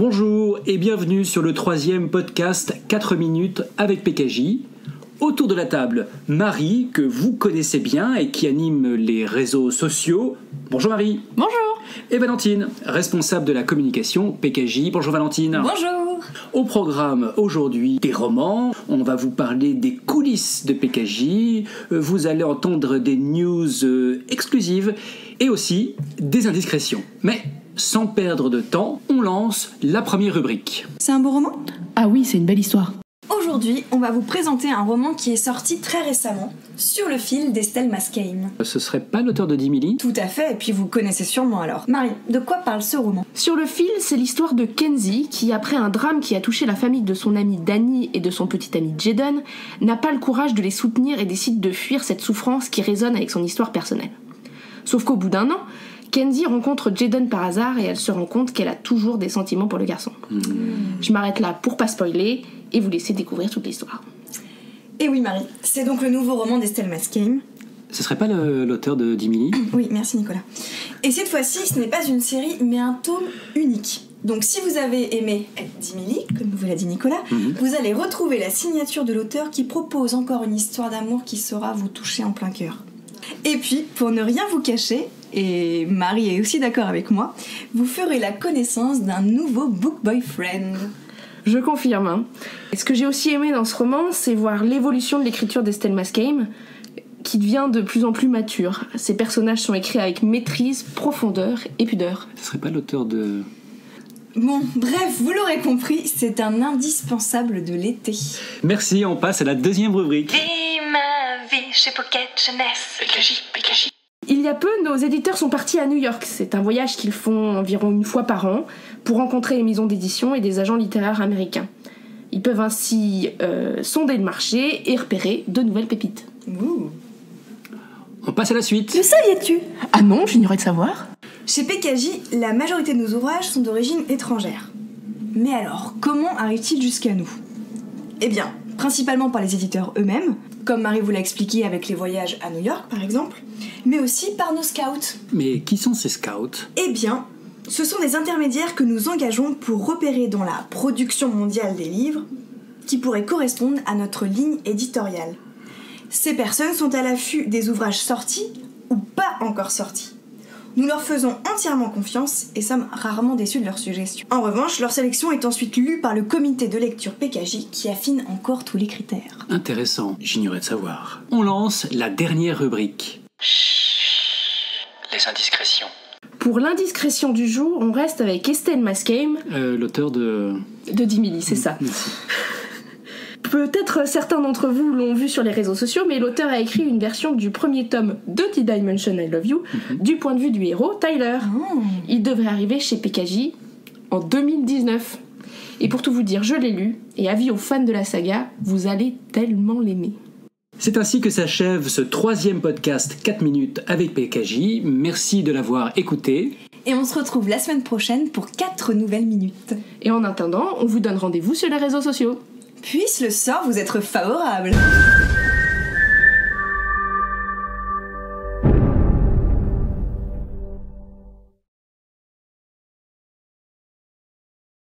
Bonjour et bienvenue sur le 3e podcast 4 minutes avec PKJ. Autour de la table, Marie, que vous connaissez bien et qui anime les réseaux sociaux. Bonjour Marie. Bonjour. Et Valentine, responsable de la communication PKJ. Bonjour Valentine. Bonjour. Au programme aujourd'hui des romans, on va vous parler des coulisses de PKJ, vous allez entendre des news exclusives et aussi des indiscrétions. Mais sans perdre de temps, on lance la première rubrique. C'est un beau roman ? Ah oui, c'est une belle histoire. Aujourd'hui, on va vous présenter un roman qui est sorti très récemment, Sur le fil d'Estelle Mascame. Ce serait pas l'auteur de 10 milli ? Tout à fait, et puis vous connaissez sûrement alors. Marie, de quoi parle ce roman ? Sur le fil, c'est l'histoire de Kenzie qui, après un drame qui a touché la famille de son amie Danny et de son petit ami Jaden, n'a pas le courage de les soutenir et décide de fuir cette souffrance qui résonne avec son histoire personnelle. Sauf qu'au bout d'un an, Kenzie rencontre Jaden par hasard et elle se rend compte qu'elle a toujours des sentiments pour le garçon. Je m'arrête là pour pas spoiler et vous laisser découvrir toute l'histoire. Et oui Marie, c'est donc le nouveau roman d'Estelle Mascame. Ce serait pas l'auteur de 10 milli ? Oui, merci Nicolas. Et cette fois-ci, ce n'est pas une série, mais un tome unique. Donc si vous avez aimé 10 milli, comme vous l'a dit Nicolas, vous allez retrouver la signature de l'auteur qui propose encore une histoire d'amour qui saura vous toucher en plein cœur. Et puis, pour ne rien vous cacher, et Marie est aussi d'accord avec moi, vous ferez la connaissance d'un nouveau book boyfriend. Je confirme. Hein. Et ce que j'ai aussi aimé dans ce roman, c'est voir l'évolution de l'écriture d'Estelle Mascame, qui devient de plus en plus mature. Ses personnages sont écrits avec maîtrise, profondeur et pudeur. Ce serait pas l'auteur de... Bon, bref, vous l'aurez compris, c'est un indispensable de l'été. Merci, on passe à la deuxième rubrique. Vis ma vie chez Pocket Jeunesse. PKJ. Il y a peu, nos éditeurs sont partis à New York. C'est un voyage qu'ils font environ une fois par an pour rencontrer les maisons d'édition et des agents littéraires américains. Ils peuvent ainsi sonder le marché et repérer de nouvelles pépites. Ouh. On passe à la suite. Le saviez-tu ? Ah non, j'ignorais de savoir. Chez PKJ, la majorité de nos ouvrages sont d'origine étrangère. Mais alors, comment arrivent-ils jusqu'à nous ? Eh bien, principalement par les éditeurs eux-mêmes, comme Marie vous l'a expliqué avec les voyages à New York par exemple, mais aussi par nos scouts. Mais qui sont ces scouts ? Eh bien, ce sont des intermédiaires que nous engageons pour repérer dans la production mondiale des livres qui pourraient correspondre à notre ligne éditoriale. Ces personnes sont à l'affût des ouvrages sortis ou pas encore sortis. Nous leur faisons entièrement confiance et sommes rarement déçus de leurs suggestions. En revanche, leur sélection est ensuite lue par le comité de lecture PKJ qui affine encore tous les critères. Intéressant, j'ignorais de savoir. On lance la dernière rubrique. Les indiscrétions. Pour l'indiscrétion du jour, on reste avec Estelle Mascame. L'auteur de... De 10 milli, c'est ça. Merci. Peut-être certains d'entre vous l'ont vu sur les réseaux sociaux, mais l'auteur a écrit une version du premier tome de The Dimension I Love You du point de vue du héros, Tyler. Il devrait arriver chez PKJ en 2019. Et pour tout vous dire, je l'ai lu, et avis aux fans de la saga, vous allez tellement l'aimer. C'est ainsi que s'achève ce 3e podcast 4 minutes avec PKJ. Merci de l'avoir écouté. Et on se retrouve la semaine prochaine pour 4 nouvelles minutes. Et en attendant, on vous donne rendez-vous sur les réseaux sociaux. Puisse le sort vous être favorable.